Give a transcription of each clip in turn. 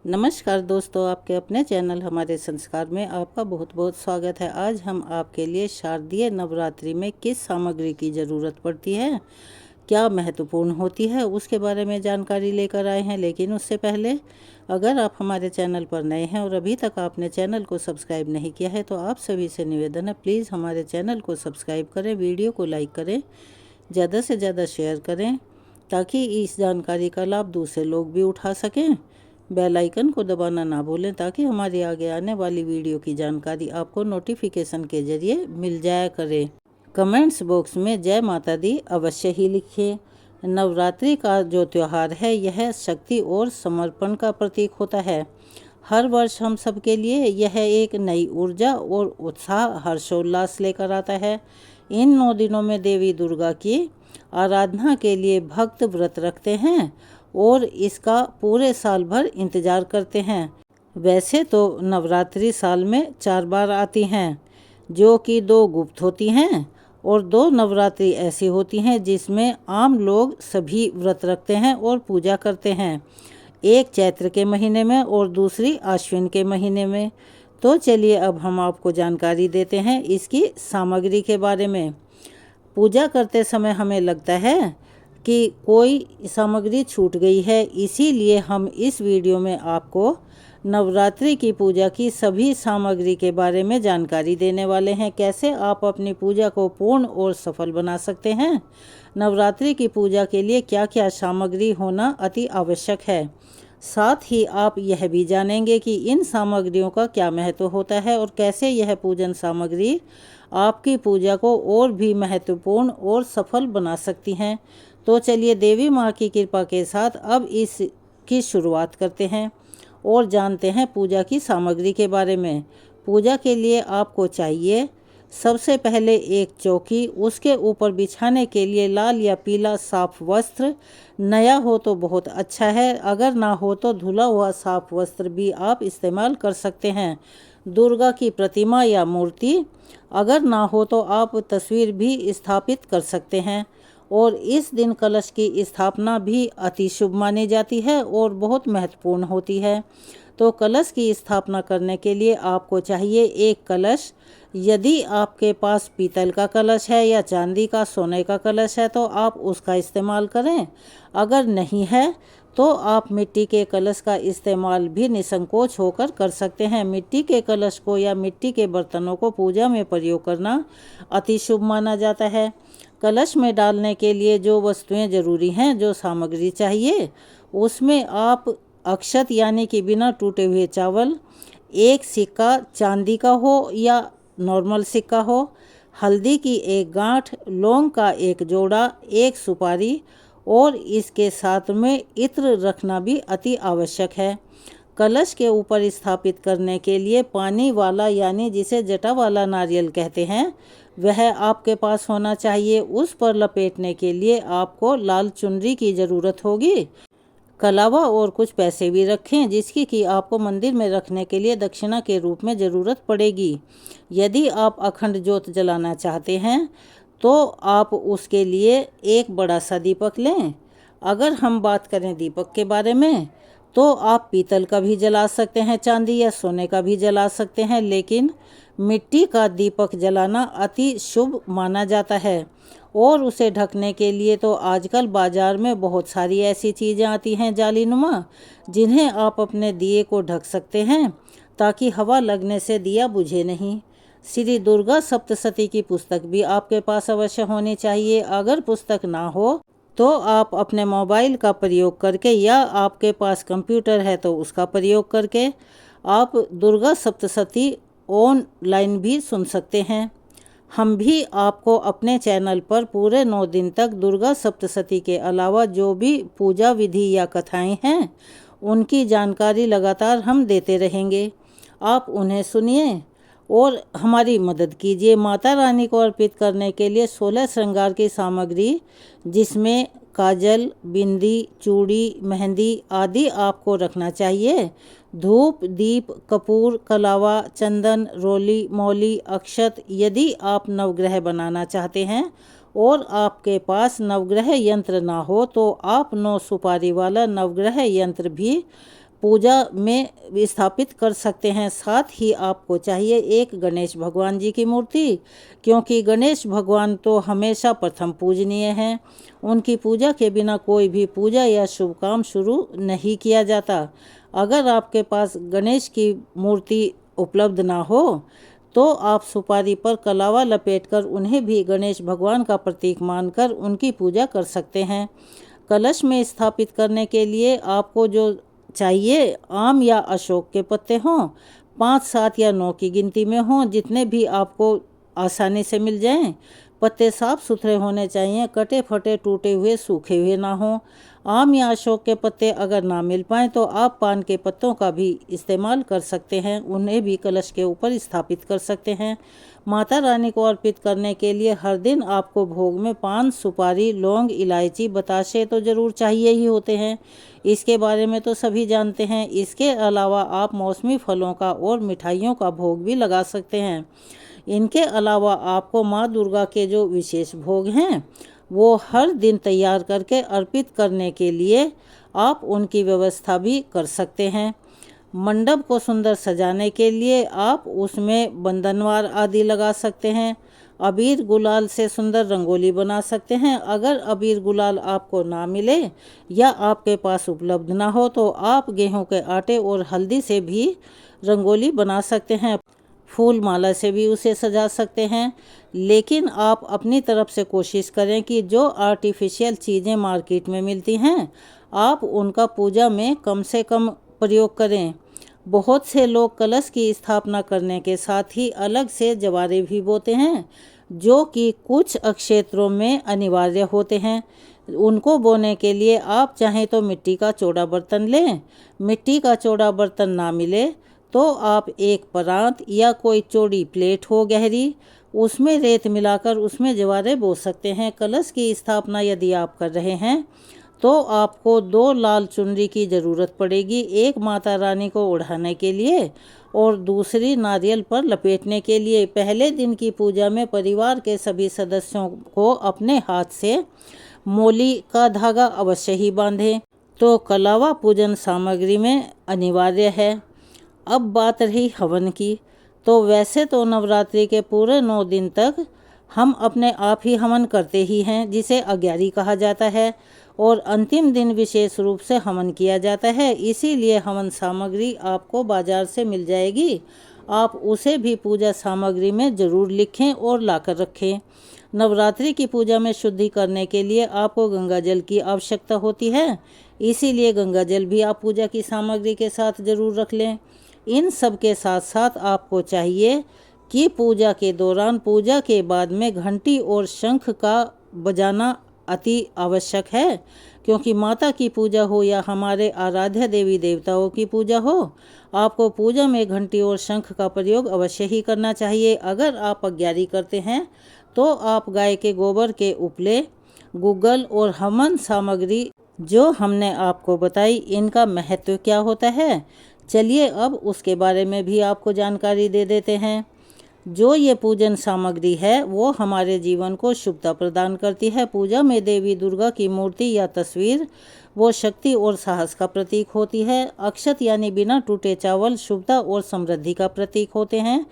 नमस्कार दोस्तों, आपके अपने चैनल हमारे संस्कार में आपका बहुत बहुत स्वागत है। आज हम आपके लिए शारदीय नवरात्रि में किस सामग्री की ज़रूरत पड़ती है, क्या महत्वपूर्ण होती है, उसके बारे में जानकारी लेकर आए हैं। लेकिन उससे पहले अगर आप हमारे चैनल पर नए हैं और अभी तक आपने चैनल को सब्सक्राइब नहीं किया है तो आप सभी से निवेदन है, प्लीज़ हमारे चैनल को सब्सक्राइब करें, वीडियो को लाइक करें, ज़्यादा से ज़्यादा शेयर करें ताकि इस जानकारी का लाभ दूसरे लोग भी उठा सकें। बेल आइकन को दबाना ना भूलें ताकि हमारी आगे आने वाली वीडियो की जानकारी आपको नोटिफिकेशन के जरिए मिल जाया करे। कमेंट्स बॉक्स में जय माता दी अवश्य ही लिखिए। नवरात्रि का जो त्यौहार है यह शक्ति और समर्पण का प्रतीक होता है। हर वर्ष हम सब के लिए यह एक नई ऊर्जा और उत्साह हर्षोल्लास लेकर आता है। इन 9 दिनों में देवी दुर्गा की आराधना के लिए भक्त व्रत रखते हैं और इसका पूरे साल भर इंतज़ार करते हैं। वैसे तो नवरात्रि साल में 4 बार आती हैं, जो कि 2 गुप्त होती हैं और 2 नवरात्रि ऐसी होती हैं जिसमें आम लोग सभी व्रत रखते हैं और पूजा करते हैं। एक चैत्र के महीने में और दूसरी आश्विन के महीने में। तो चलिए अब हम आपको जानकारी देते हैं इसकी सामग्री के बारे में। पूजा करते समय हमें लगता है कि कोई सामग्री छूट गई है, इसीलिए हम इस वीडियो में आपको नवरात्रि की पूजा की सभी सामग्री के बारे में जानकारी देने वाले हैं। कैसे आप अपनी पूजा को पूर्ण और सफल बना सकते हैं, नवरात्रि की पूजा के लिए क्या क्या सामग्री होना अति आवश्यक है। साथ ही आप यह भी जानेंगे कि इन सामग्रियों का क्या महत्व होता है और कैसे यह पूजन सामग्री आपकी पूजा को और भी महत्वपूर्ण और सफल बना सकती हैं। तो चलिए देवी माँ की कृपा के साथ अब इसकी शुरुआत करते हैं और जानते हैं पूजा की सामग्री के बारे में। पूजा के लिए आपको चाहिए सबसे पहले एक चौकी, उसके ऊपर बिछाने के लिए लाल या पीला साफ वस्त्र। नया हो तो बहुत अच्छा है, अगर ना हो तो धुला हुआ साफ वस्त्र भी आप इस्तेमाल कर सकते हैं। दुर्गा की प्रतिमा या मूर्ति, अगर ना हो तो आप तस्वीर भी स्थापित कर सकते हैं। और इस दिन कलश की स्थापना भी अति शुभ मानी जाती है और बहुत महत्वपूर्ण होती है। तो कलश की स्थापना करने के लिए आपको चाहिए एक कलश। यदि आपके पास पीतल का कलश है या चांदी का, सोने का कलश है तो आप उसका इस्तेमाल करें। अगर नहीं है तो आप मिट्टी के कलश का इस्तेमाल भी निसंकोच होकर कर सकते हैं। मिट्टी के कलश को या मिट्टी के बर्तनों को पूजा में प्रयोग करना अति शुभ माना जाता है। कलश में डालने के लिए जो वस्तुएं ज़रूरी हैं, जो सामग्री चाहिए, उसमें आप अक्षत यानी कि बिना टूटे हुए चावल, एक सिक्का चांदी का हो या नॉर्मल सिक्का हो, हल्दी की एक गांठ, लौंग का एक जोड़ा, एक सुपारी और इसके साथ में इत्र रखना भी अति आवश्यक है। कलश के ऊपर स्थापित करने के लिए पानी वाला यानी जिसे जटा वाला नारियल कहते हैं, वह आपके पास होना चाहिए। उस पर लपेटने के लिए आपको लाल चुनरी की ज़रूरत होगी। कलावा और कुछ पैसे भी रखें जिसकी कि आपको मंदिर में रखने के लिए दक्षिणा के रूप में ज़रूरत पड़ेगी। यदि आप अखंड ज्योत जलाना चाहते हैं तो आप उसके लिए एक बड़ा सा दीपक लें। अगर हम बात करें दीपक के बारे में तो आप पीतल का भी जला सकते हैं, चांदी या सोने का भी जला सकते हैं, लेकिन मिट्टी का दीपक जलाना अति शुभ माना जाता है। और उसे ढकने के लिए तो आजकल बाज़ार में बहुत सारी ऐसी चीज़ें आती हैं जालीनुमा, जिन्हें आप अपने दिए को ढक सकते हैं ताकि हवा लगने से दिया बुझे नहीं। श्री दुर्गा सप्तशती की पुस्तक भी आपके पास अवश्य होनी चाहिए। अगर पुस्तक ना हो तो आप अपने मोबाइल का प्रयोग करके या आपके पास कंप्यूटर है तो उसका प्रयोग करके आप दुर्गा सप्तशती ऑनलाइन भी सुन सकते हैं। हम भी आपको अपने चैनल पर पूरे 9 दिन तक दुर्गा सप्तशती के अलावा जो भी पूजा विधि या कथाएं हैं उनकी जानकारी लगातार हम देते रहेंगे। आप उन्हें सुनिए और हमारी मदद कीजिए। माता रानी को अर्पित करने के लिए 16 श्रृंगार की सामग्री, जिसमें काजल, बिंदी, चूड़ी, मेहंदी आदि आपको रखना चाहिए। धूप, दीप, कपूर, कलावा, चंदन, रोली, मौली, अक्षत। यदि आप नवग्रह बनाना चाहते हैं और आपके पास नवग्रह यंत्र ना हो तो आप 9 सुपारी वाला नवग्रह यंत्र भी पूजा में स्थापित कर सकते हैं। साथ ही आपको चाहिए एक गणेश भगवान जी की मूर्ति, क्योंकि गणेश भगवान तो हमेशा प्रथम पूजनीय हैं। उनकी पूजा के बिना कोई भी पूजा या शुभ काम शुरू नहीं किया जाता। अगर आपके पास गणेश की मूर्ति उपलब्ध ना हो तो आप सुपारी पर कलावा लपेटकर उन्हें भी गणेश भगवान का प्रतीक मानकर उनकी पूजा कर सकते हैं। कलश में स्थापित करने के लिए आपको जो चाहिए, आम या अशोक के पत्ते हों, 5, 7 या 9 की गिनती में हों, जितने भी आपको आसानी से मिल जाएं। पत्ते साफ सुथरे होने चाहिए, कटे फटे टूटे हुए सूखे हुए ना हों। आम या अशोक के पत्ते अगर ना मिल पाएँ तो आप पान के पत्तों का भी इस्तेमाल कर सकते हैं, उन्हें भी कलश के ऊपर स्थापित कर सकते हैं। माता रानी को अर्पित करने के लिए हर दिन आपको भोग में पान, सुपारी, लौंग, इलायची, बताशे तो ज़रूर चाहिए ही होते हैं। इसके बारे में तो सभी जानते हैं। इसके अलावा आप मौसमी फलों का और मिठाइयों का भोग भी लगा सकते हैं। इनके अलावा आपको माँ दुर्गा के जो विशेष भोग हैं वो हर दिन तैयार करके अर्पित करने के लिए आप उनकी व्यवस्था भी कर सकते हैं। मंडप को सुंदर सजाने के लिए आप उसमें बंधनवार आदि लगा सकते हैं। अबीर गुलाल से सुंदर रंगोली बना सकते हैं। अगर अबीर गुलाल आपको ना मिले या आपके पास उपलब्ध ना हो तो आप गेहूं के आटे और हल्दी से भी रंगोली बना सकते हैं। फूल माला से भी उसे सजा सकते हैं। लेकिन आप अपनी तरफ से कोशिश करें कि जो आर्टिफिशियल चीज़ें मार्केट में मिलती हैं आप उनका पूजा में कम से कम प्रयोग करें। बहुत से लोग कलश की स्थापना करने के साथ ही अलग से जवारे भी बोते हैं, जो कि कुछ क्षेत्रों में अनिवार्य होते हैं। उनको बोने के लिए आप चाहें तो मिट्टी का चौड़ा बर्तन लें। मिट्टी का चौड़ा बर्तन ना मिले तो आप एक परात या कोई चौड़ी प्लेट हो गहरी, उसमें रेत मिलाकर उसमें जवारे बो सकते हैं। कलश की स्थापना यदि आप कर रहे हैं तो आपको 2 लाल चुनरी की ज़रूरत पड़ेगी, एक माता रानी को ओढ़ाने के लिए और दूसरी नारियल पर लपेटने के लिए। पहले दिन की पूजा में परिवार के सभी सदस्यों को अपने हाथ से मोली का धागा अवश्य ही बांधें। तो कलावा पूजन सामग्री में अनिवार्य है। अब बात रही हवन की, तो वैसे तो नवरात्रि के पूरे 9 दिन तक हम अपने आप ही हवन करते ही हैं, जिसे अग्यारी कहा जाता है, और अंतिम दिन विशेष रूप से हवन किया जाता है। इसीलिए हवन सामग्री आपको बाजार से मिल जाएगी, आप उसे भी पूजा सामग्री में ज़रूर लिखें और लाकर रखें। नवरात्रि की पूजा में शुद्धि करने के लिए आपको गंगा जल की आवश्यकता होती है, इसीलिए गंगा जल भी आप पूजा की सामग्री के साथ ज़रूर रख लें। इन सब के साथ साथ आपको चाहिए कि पूजा के दौरान, पूजा के बाद में घंटी और शंख का बजाना अति आवश्यक है, क्योंकि माता की पूजा हो या हमारे आराध्य देवी देवताओं की पूजा हो, आपको पूजा में घंटी और शंख का प्रयोग अवश्य ही करना चाहिए। अगर आप अग्यारी करते हैं तो आप गाय के गोबर के उपले, गुग्गल और हवन सामग्री जो हमने आपको बताई, इनका महत्व क्या होता है, चलिए अब उसके बारे में भी आपको जानकारी दे देते हैं। जो ये पूजन सामग्री है वो हमारे जीवन को शुभता प्रदान करती है। पूजा में देवी दुर्गा की मूर्ति या तस्वीर वो शक्ति और साहस का प्रतीक होती है। अक्षत यानी बिना टूटे चावल शुभता और समृद्धि का प्रतीक होते हैं।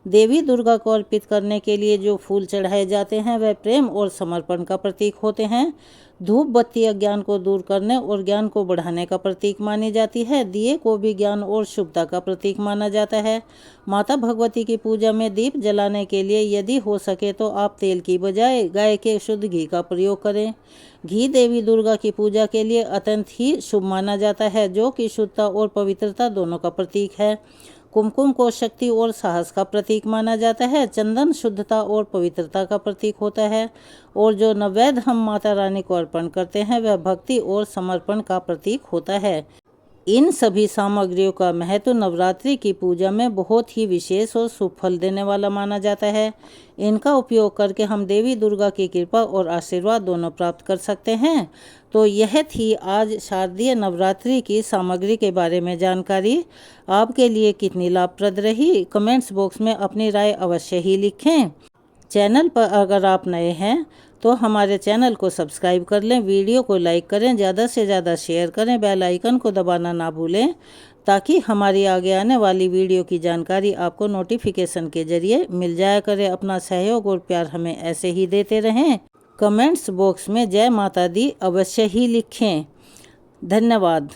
देवी दुर्गा को अर्पित करने के लिए जो फूल चढ़ाए जाते हैं वह प्रेम और समर्पण का प्रतीक होते हैं। धूप बत्ती अज्ञान को दूर करने और ज्ञान को बढ़ाने का प्रतीक मानी जाती है। दिए को भी ज्ञान और शुभता का प्रतीक माना जाता है। माता भगवती की पूजा में दीप जलाने के लिए यदि हो सके तो आप तेल की बजाय गाय के शुद्ध घी का प्रयोग करें। घी देवी दुर्गा की पूजा के लिए अत्यंत ही शुभ माना जाता है, जो कि शुद्धता और पवित्रता दोनों का प्रतीक है। कुमकुम को शक्ति और साहस का प्रतीक माना जाता है। चंदन शुद्धता और पवित्रता का प्रतीक होता है, और जो नैवेद्य हम माता रानी को अर्पण करते हैं वह भक्ति और समर्पण का प्रतीक होता है। इन सभी सामग्रियों का महत्व नवरात्रि की पूजा में बहुत ही विशेष और शुभ फल देने वाला माना जाता है। इनका उपयोग करके हम देवी दुर्गा की कृपा और आशीर्वाद दोनों प्राप्त कर सकते हैं। तो यह थी आज शारदीय नवरात्रि की सामग्री के बारे में जानकारी। आपके लिए कितनी लाभप्रद रही, कमेंट्स बॉक्स में अपनी राय अवश्य ही लिखें। चैनल पर अगर आप नए हैं तो हमारे चैनल को सब्सक्राइब कर लें, वीडियो को लाइक करें, ज़्यादा से ज़्यादा शेयर करें, बेल आइकन को दबाना ना भूलें ताकि हमारी आगे आने वाली वीडियो की जानकारी आपको नोटिफिकेशन के जरिए मिल जाया करे। अपना सहयोग और प्यार हमें ऐसे ही देते रहें। कमेंट्स बॉक्स में जय माता दी अवश्य ही लिखें। धन्यवाद।